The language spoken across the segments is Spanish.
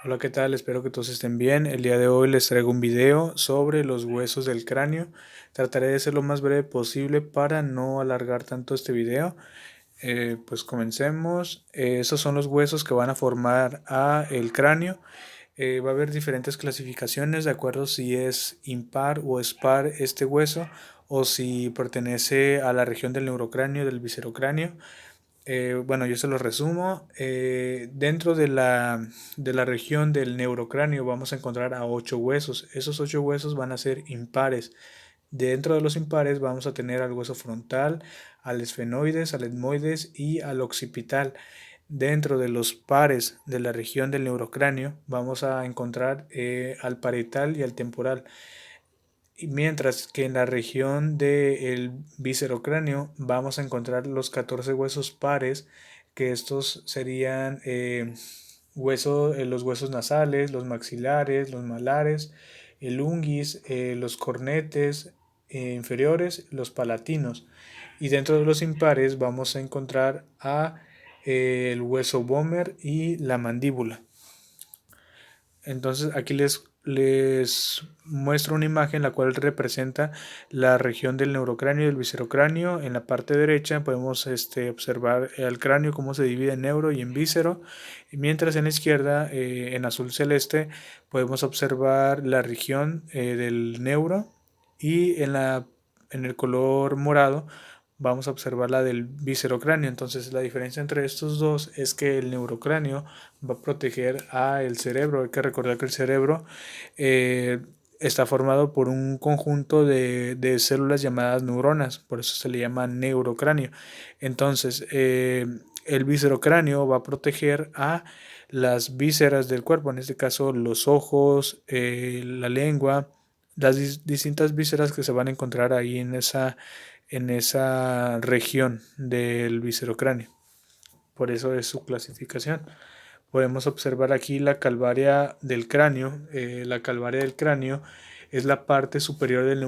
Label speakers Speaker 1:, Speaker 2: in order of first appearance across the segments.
Speaker 1: Hola, ¿qué tal? Espero que todos estén bien. El día de hoy les traigo un video sobre los huesos del cráneo. Trataré de ser lo más breve posible para no alargar tanto este video. Pues comencemos. Esos son los huesos que van a formar el cráneo. Va a haber diferentes clasificaciones de acuerdo si es impar o par este hueso o si pertenece a la región del neurocráneo, del viscerocráneo. Bueno, yo se lo resumo. Dentro de la región del neurocráneo vamos a encontrar a 8 huesos. Esos 8 huesos van a ser impares. Dentro de los impares vamos a tener al hueso frontal, al esfenoides, al etmoides y al occipital. Dentro de los pares de la región del neurocráneo vamos a encontrar al parietal y al temporal. Mientras que en la región del viscerocráneo vamos a encontrar los 14 huesos pares, que estos serían los huesos nasales, los maxilares, los malares, el unguis, los cornetes inferiores, los palatinos. Y dentro de los impares vamos a encontrar el hueso vomer y la mandíbula. Entonces aquí les muestro una imagen la cual representa la región del neurocráneo y del viscerocráneo. En la parte derecha podemos observar el cráneo cómo se divide en neuro y en víscero, mientras en la izquierda, en azul celeste, podemos observar la región del neuro y en el color morado vamos a observar la del viscerocráneo. Entonces la diferencia entre estos dos es que el neurocráneo va a proteger al cerebro. Hay que recordar que el cerebro eh, está formado por un conjunto de células llamadas neuronas, por eso se le llama neurocráneo. Entonces, el viscerocráneo va a proteger a las vísceras del cuerpo, en este caso los ojos, la lengua, las distintas vísceras que se van a encontrar ahí en esa región del viscerocráneo. Por eso es su clasificación. Podemos observar aquí la calvaria del cráneo. La calvaria del cráneo es la parte superior del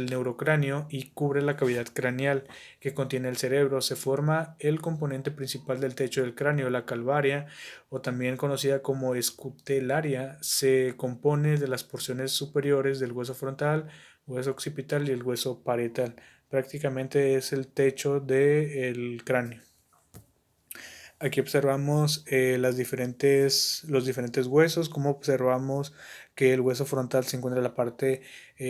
Speaker 1: neurocráneo y cubre la cavidad craneal que contiene el cerebro. Se forma el componente principal del techo del cráneo. La calvaria, o también conocida como escutelaria, se compone de las porciones superiores del hueso frontal, hueso occipital y el hueso parietal. Prácticamente es el techo del cráneo. Aquí observamos los diferentes huesos, como observamos que el hueso frontal se encuentra en la parte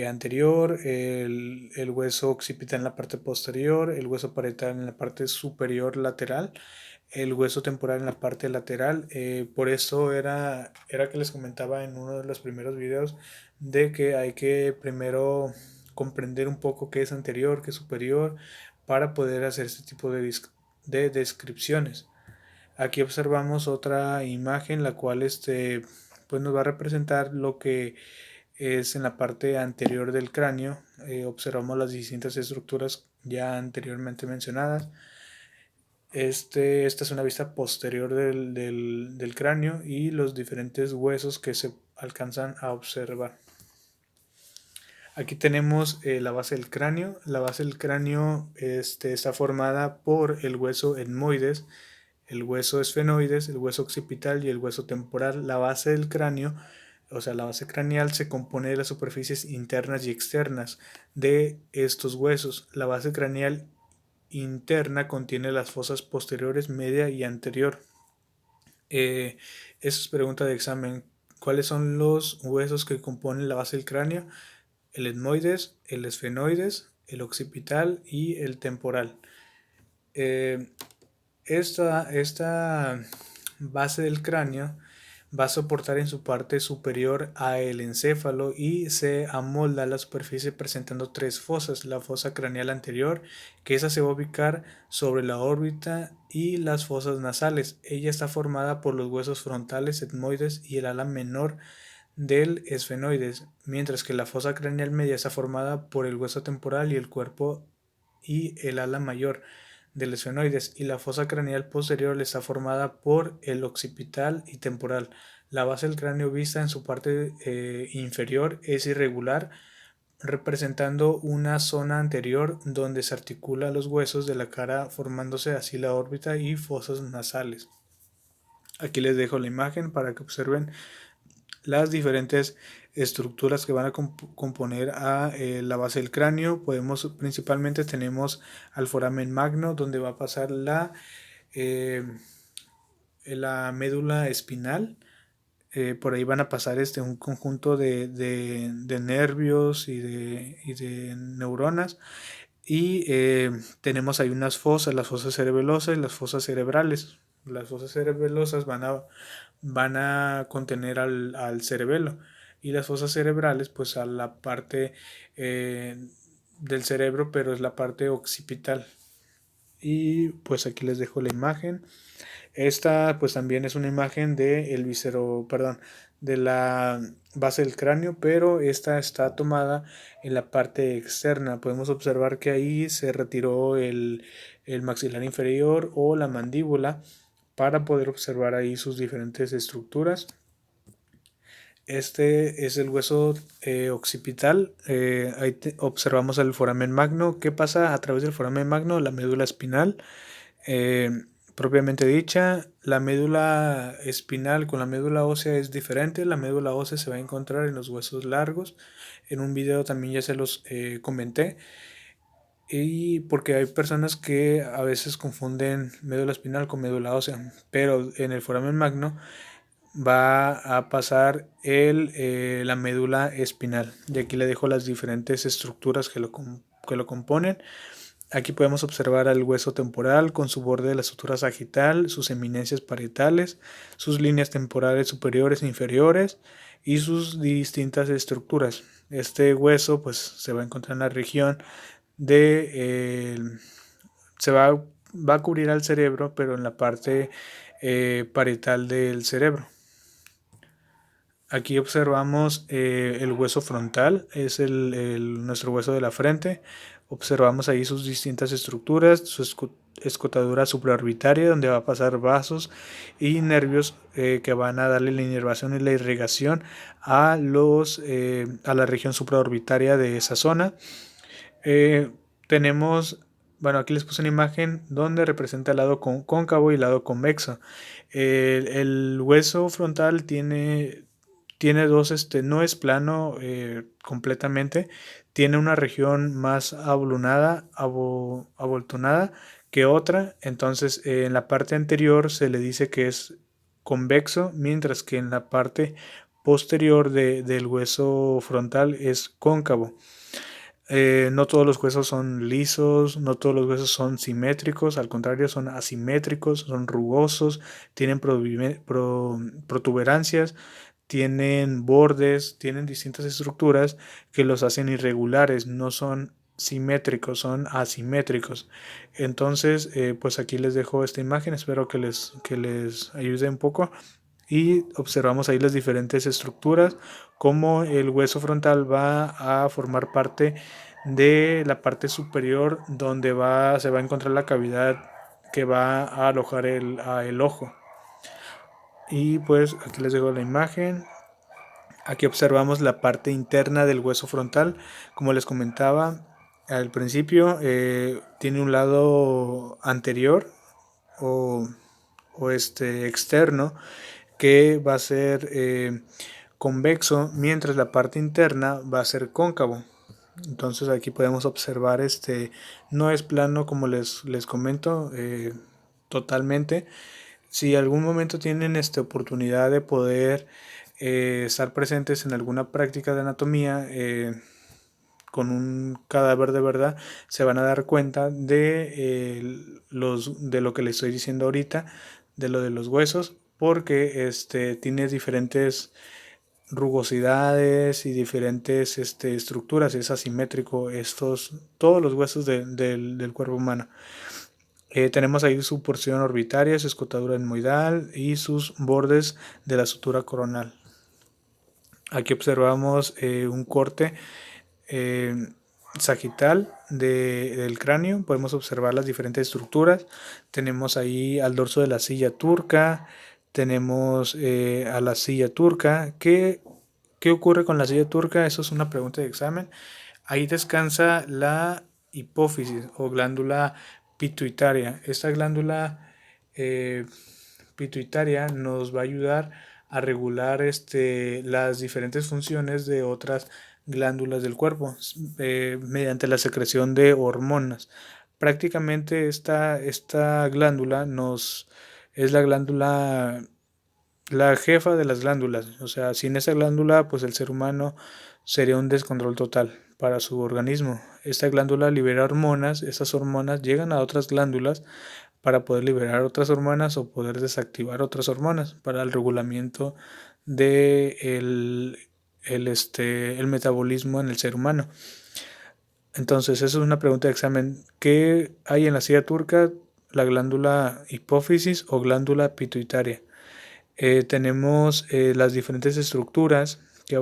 Speaker 1: anterior, el hueso occipital en la parte posterior, el hueso parietal en la parte superior lateral, el hueso temporal en la parte lateral. Por eso era que les comentaba en uno de los primeros videos de que hay que primero comprender un poco qué es anterior, qué es superior, para poder hacer este tipo de descripciones. Aquí observamos otra imagen la cual pues nos va a representar lo que es en la parte anterior del cráneo. Observamos las distintas estructuras ya anteriormente mencionadas. Esta es una vista posterior del cráneo y los diferentes huesos que se alcanzan a observar. Aquí tenemos la base del cráneo. La base del cráneo está formada por el hueso etmoides, el hueso esfenoides, el hueso occipital y el hueso temporal. La base del cráneo, o sea, la base craneal, se compone de las superficies internas y externas de estos huesos. La base craneal interna contiene las fosas posteriores, media y anterior. Eso es pregunta de examen. ¿Cuáles son los huesos que componen la base del cráneo? El etmoides, el esfenoides, el occipital y el temporal. Eh, esta base del cráneo va a soportar en su parte superior a el encéfalo y se amolda a la superficie presentando tres fosas. La fosa craneal anterior, que esa se va a ubicar sobre la órbita, y las fosas nasales. Ella está formada por los huesos frontales, etmoides y el ala menor del esfenoides, mientras que la fosa craneal media está formada por el hueso temporal y el cuerpo y el ala mayor del esfenoides, y la fosa craneal posterior está formada por el occipital y temporal. La base del cráneo vista en su parte inferior es irregular, representando una zona anterior donde se articulan los huesos de la cara, formándose así la órbita y fosas nasales. Aquí les dejo la imagen para que observen las diferentes estructuras que van a componer a la base del cráneo. Principalmente tenemos al foramen magno, donde va a pasar la médula espinal. Por ahí van a pasar un conjunto de nervios y de neuronas. Y tenemos ahí unas fosas, las fosas cerebelosas y las fosas cerebrales. Las fosas cerebelosas van a contener al cerebelo, y las fosas cerebrales pues a la parte del cerebro, pero es la parte occipital. Y pues aquí les dejo la imagen. Esta pues también es una imagen de el perdón, de la base del cráneo, pero esta está tomada en la parte externa. Podemos observar que ahí se retiró el maxilar inferior o la mandíbula para poder observar ahí sus diferentes estructuras. Este es el hueso occipital. Ahí observamos el foramen magno. ¿Qué pasa a través del foramen magno? La médula espinal. Eh, Propiamente dicha, la médula espinal con la médula ósea es diferente. La médula ósea se va a encontrar en los huesos largos. En un video también ya se los comenté. Y porque hay personas que a veces confunden médula espinal con médula ósea, pero en el foramen magno va a pasar la médula espinal. Y aquí le dejo las diferentes estructuras que lo componen. Aquí podemos observar el hueso temporal con su borde de la sutura sagital, sus eminencias parietales, sus líneas temporales superiores e inferiores y sus distintas estructuras. Este hueso pues se va a encontrar en la región de se va a cubrir al cerebro, pero en la parte parietal del cerebro. Aquí observamos el hueso frontal, es nuestro hueso de la frente. Observamos ahí sus distintas estructuras, su escotadura supraorbitaria, donde va a pasar vasos y nervios que van a darle la inervación y la irrigación a la región supraorbitaria de esa zona. Tenemos, bueno, aquí les puse una imagen donde representa el lado cóncavo y el lado convexo. El hueso frontal tiene dos, no es plano completamente, tiene una región más abultonada que otra. Entonces en la parte anterior se le dice que es convexo, mientras que en la parte posterior del hueso frontal es cóncavo. No todos los huesos son lisos, no todos los huesos son simétricos, al contrario son asimétricos, son rugosos, tienen protuberancias, tienen bordes, tienen distintas estructuras que los hacen irregulares, no son simétricos, son asimétricos. Entonces, pues aquí les dejo esta imagen, espero que les ayude un poco. Y observamos ahí las diferentes estructuras, como el hueso frontal va a formar parte de la parte superior, donde se va a encontrar la cavidad que va a alojar el ojo. Y pues aquí les dejo la imagen. Aquí observamos la parte interna del hueso frontal. Como les comentaba al principio, tiene un lado anterior o, externo, que va a ser convexo, mientras la parte interna va a ser cóncavo. Entonces aquí podemos observar, no es plano como les comento totalmente. Si algún momento tienen oportunidad de poder estar presentes en alguna práctica de anatomía con un cadáver de verdad, se van a dar cuenta de lo que les estoy diciendo ahorita, de lo de los huesos, porque tiene diferentes rugosidades y diferentes estructuras. Es asimétrico todos los huesos del cuerpo humano. Tenemos ahí su porción orbitaria, su escotadura etmoidal y sus bordes de la sutura coronal. Aquí observamos un corte sagital del cráneo. Podemos observar las diferentes estructuras. Tenemos ahí al dorso de la silla turca, tenemos a la silla turca. ¿Qué ocurre con la silla turca? Eso es una pregunta de examen. Ahí descansa la hipófisis o glándula pituitaria. Esta glándula pituitaria nos va a ayudar a regular las diferentes funciones de otras glándulas del cuerpo mediante la secreción de hormonas. Prácticamente esta glándula es la glándula, la jefa de las glándulas. O sea, sin esa glándula, pues el ser humano sería un descontrol total para su organismo. Esta glándula libera hormonas, esas hormonas llegan a otras glándulas para poder liberar otras hormonas o poder desactivar otras hormonas para el regulamiento de el metabolismo en el ser humano. Entonces, eso es una pregunta de examen. ¿Qué hay en la silla turca? La glándula hipófisis o glándula pituitaria. Tenemos las diferentes estructuras que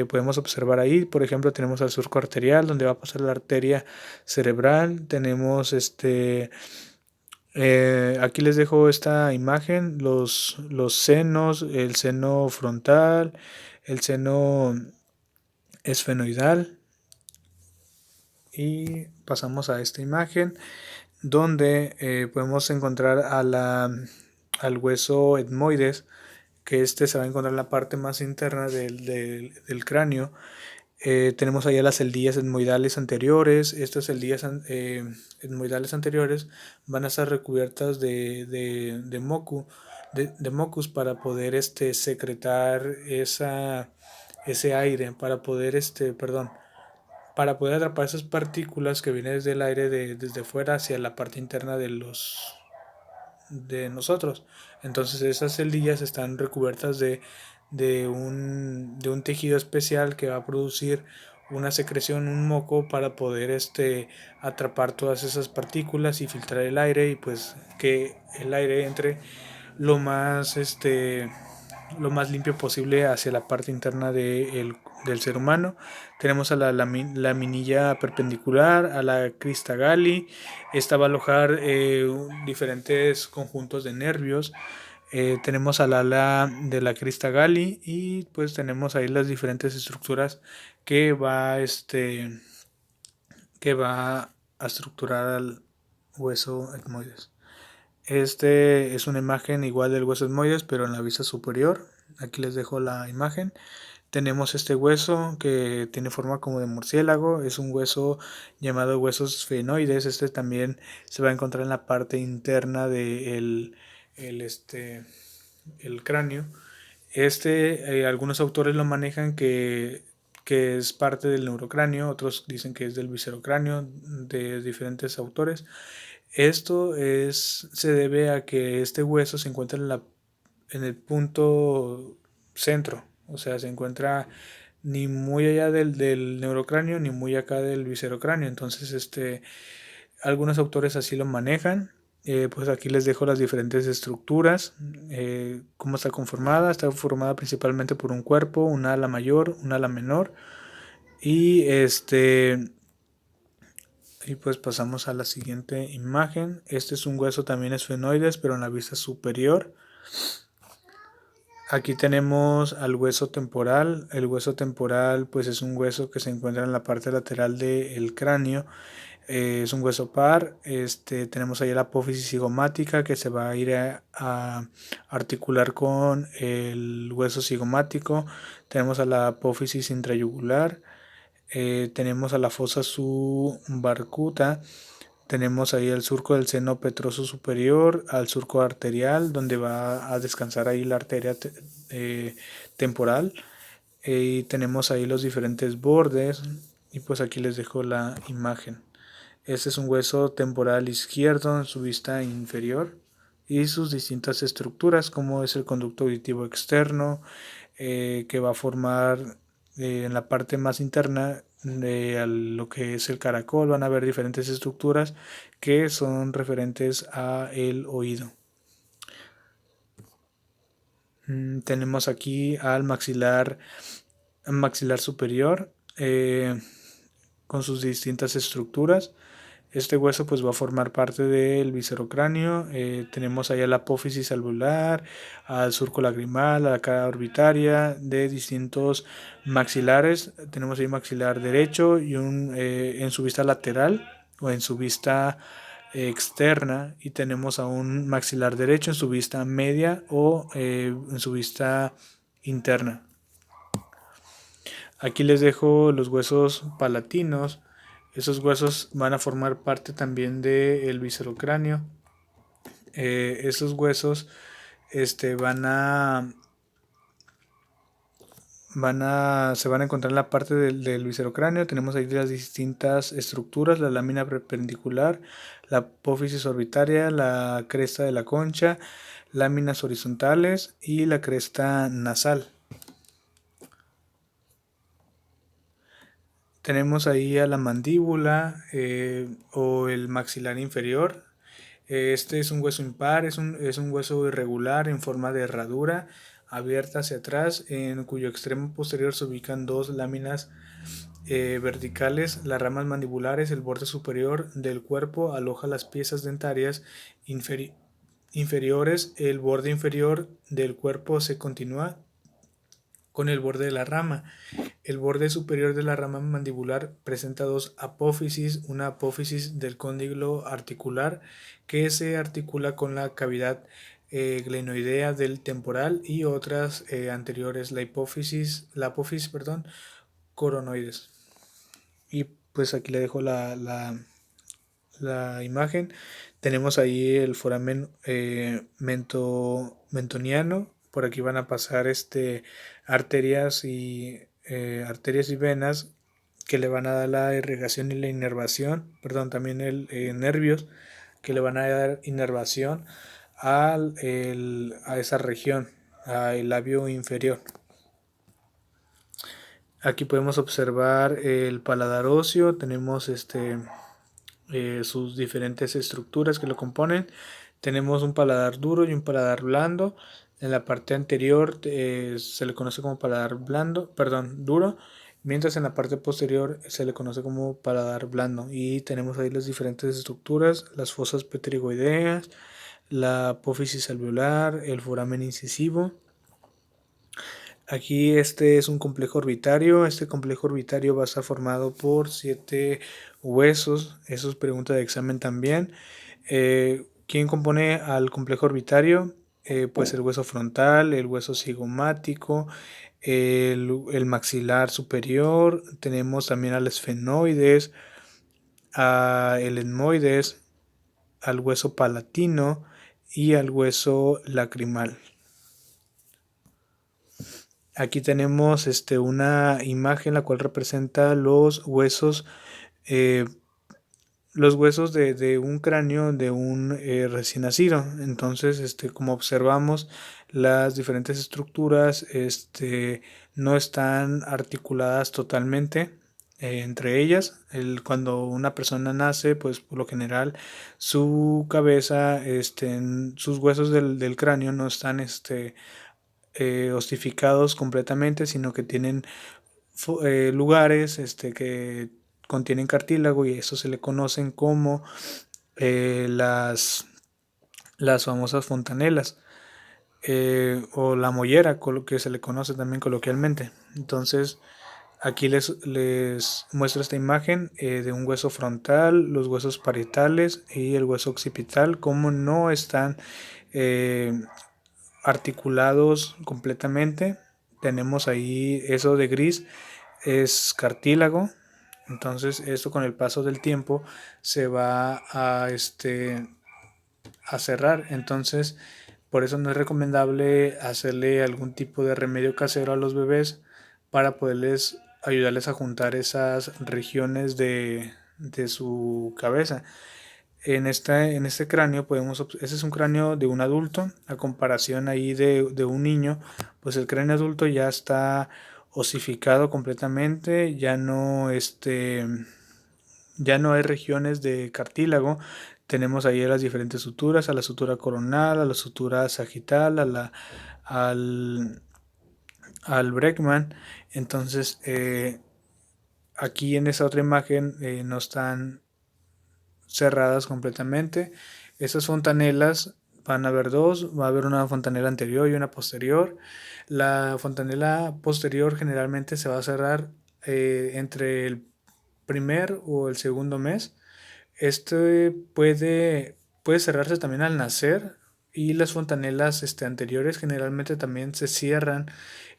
Speaker 1: podemos observar ahí. Por ejemplo, tenemos el surco arterial donde va a pasar la arteria cerebral. Tenemos aquí les dejo esta imagen, los senos, el seno frontal, el seno esfenoidal. Y pasamos a esta imagen donde podemos encontrar al hueso etmoides, que se va a encontrar en la parte más interna del cráneo. Tenemos allá las celdillas etmoidales anteriores. Estas celdillas etmoidales anteriores van a estar recubiertas de mucus para poder secretar ese aire, para poder atrapar esas partículas que vienen desde el aire desde fuera hacia la parte interna de nosotros. Entonces esas celdillas están recubiertas de un tejido especial que va a producir una secreción, un moco para poder atrapar todas esas partículas y filtrar el aire y pues que el aire entre lo más lo más limpio posible hacia la parte interna del ser humano. Tenemos a la laminilla perpendicular, a la crista galli. Esta va a alojar diferentes conjuntos de nervios. Tenemos al ala de la crista galli y pues tenemos ahí las diferentes estructuras que que va a estructurar al hueso etmoides. Es una imagen igual del hueso etmoides, pero en la vista superior. Aquí les dejo la imagen. Tenemos este hueso que tiene forma como de murciélago. Es un hueso llamado huesos esfenoides. Este también se va a encontrar en la parte interna del el cráneo. Algunos autores lo manejan que es parte del neurocráneo, otros dicen que es del viscerocráneo, de diferentes autores. Se debe a que este hueso se encuentra en el punto centro, o sea, se encuentra ni muy allá del neurocráneo ni muy acá del viscerocráneo. Entonces, algunos autores así lo manejan. Pues aquí les dejo las diferentes estructuras, cómo está conformada. Está formada principalmente por un cuerpo, un ala mayor, un ala menor y y pues pasamos a la siguiente imagen. Este es un hueso también esfenoides, pero en la vista superior. Aquí tenemos al hueso temporal. El hueso temporal pues es un hueso que se encuentra en la parte lateral del cráneo. Es un hueso par. Tenemos ahí la apófisis cigomática que se va a ir a articular con el hueso cigomático. Tenemos a la apófisis intrayugular. Tenemos a la fosa subarcuta. Tenemos ahí el surco del seno petroso superior, al surco arterial, donde va a descansar ahí la arteria temporal. Y tenemos ahí los diferentes bordes. Y pues aquí les dejo la imagen. Este es un hueso temporal izquierdo en su vista inferior y sus distintas estructuras, como es el conducto auditivo externo, que va a formar en la parte más interna de lo que es el caracol. Van a haber diferentes estructuras que son referentes a el oído. Tenemos aquí al maxilar superior con sus distintas estructuras. Este hueso pues va a formar parte del viscerocráneo. Tenemos allá la apófisis alveolar, al surco lagrimal, a la cara orbitaria de distintos maxilares. Tenemos ahí maxilar derecho y en su vista lateral o en su vista externa y tenemos a un maxilar derecho en su vista media o en su vista interna. Aquí les dejo los huesos palatinos. Esos huesos van a formar parte también del viscerocráneo. Esos huesos van a se van a encontrar en la parte del viscerocráneo. Tenemos ahí las distintas estructuras: la lámina perpendicular, la apófisis orbitaria, la cresta de la concha, láminas horizontales y la cresta nasal. Tenemos ahí a la mandíbula o el maxilar inferior. Este es un hueso impar, es un hueso irregular en forma de herradura abierta hacia atrás, en cuyo extremo posterior se ubican dos láminas verticales. Las ramas mandibulares, el borde superior del cuerpo aloja las piezas dentarias inferiores. El borde inferior del cuerpo se continúa con el borde de la rama. El borde superior de la rama mandibular presenta dos apófisis: una apófisis del cóndilo articular, que se articula con la cavidad glenoidea del temporal, y otras anteriores, la apófisis coronoides. Y pues aquí le dejo la imagen. Tenemos ahí el foramen mentoniano. Por aquí van a pasar arterias y venas que le van a dar la irrigación y la inervación, también nervios que le van a dar inervación a esa región, al labio inferior. Aquí podemos observar el paladar óseo. Tenemos sus diferentes estructuras que lo componen. Tenemos un paladar duro y un paladar blando. En la parte anterior se le conoce como paladar duro, mientras en la parte posterior se le conoce como paladar blando. Y tenemos ahí las diferentes estructuras: las fosas pterigoideas, la apófisis alveolar, el foramen incisivo. Aquí este es un complejo orbitario. Este complejo orbitario va a estar formado por 7 huesos. Eso es pregunta de examen también. ¿Quién compone al complejo orbitario? Pues el hueso frontal, el hueso cigomático, el maxilar superior. Tenemos también al esfenoides, al etmoides, al hueso palatino y al hueso lacrimal. Aquí tenemos una imagen la cual representa los huesos de un cráneo de un recién nacido. Entonces, como observamos, las diferentes estructuras no están articuladas totalmente entre ellas. Cuando una persona nace, pues por lo general su cabeza, sus huesos del cráneo no están ossificados completamente, sino que tienen lugares que contienen cartílago, y eso se le conocen como las famosas fontanelas o la mollera, que se le conoce también coloquialmente. Entonces aquí les muestro esta imagen de un hueso frontal, los huesos parietales y el hueso occipital, como no están articulados completamente. Tenemos ahí eso de gris, es cartílago. Entonces esto con el paso del tiempo se va a cerrar. Entonces por eso no es recomendable hacerle algún tipo de remedio casero a los bebés para poderles ayudarles a juntar esas regiones de su cabeza. En este cráneo ese es un cráneo de un adulto, a comparación ahí de un niño. Pues el cráneo adulto ya está osificado completamente, ya no hay regiones de cartílago. Tenemos ahí las diferentes suturas: a la sutura coronal, a la sutura sagital, al Bregman. Entonces aquí en esa otra imagen no están cerradas completamente. Esas fontanelas van a haber dos: va a haber una fontanela anterior y una posterior. La fontanela posterior generalmente se va a cerrar entre el primer o el segundo mes, puede cerrarse también al nacer, y las fontanelas anteriores generalmente también se cierran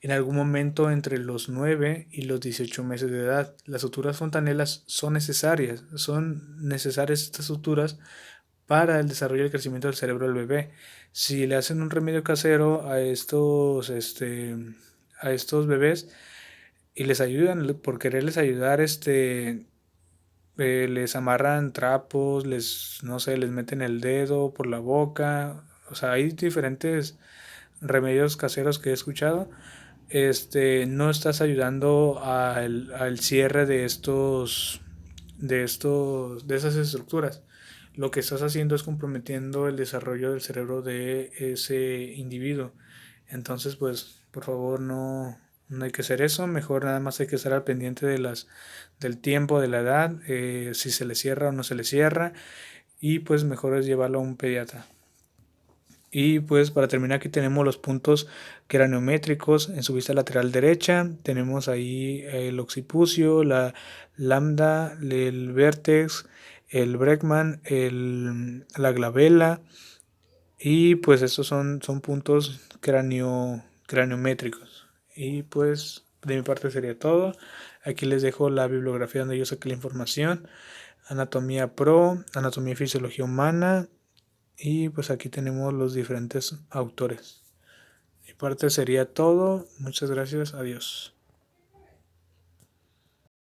Speaker 1: en algún momento entre los 9 y los 18 meses de edad. Las suturas fontanelas son necesarias estas suturas para el desarrollo y el crecimiento del cerebro del bebé. Si le hacen un remedio casero a estos bebés y les ayudan, por quererles ayudar, les amarran trapos, no sé, les meten el dedo por la boca. O sea, hay diferentes remedios caseros que he escuchado. No estás ayudando al cierre de esas estructuras. Lo que estás haciendo es comprometiendo el desarrollo del cerebro de ese individuo. Entonces, pues, por favor, no hay que hacer eso. Mejor nada más hay que estar al pendiente del tiempo, de la edad, si se le cierra o no se le cierra. Y pues mejor es llevarlo a un pediatra. Y pues para terminar, aquí tenemos los puntos craniométricos en su vista lateral derecha. Tenemos ahí el occipucio, la lambda, el vértex, el Bregman, la glabela. Y pues estos son puntos craniométricos. Y pues de mi parte sería todo. Aquí les dejo la bibliografía donde yo saqué la información. Anatomía Pro, Anatomía y Fisiología Humana. Y pues aquí tenemos los diferentes autores. De mi parte sería todo. Muchas gracias. Adiós.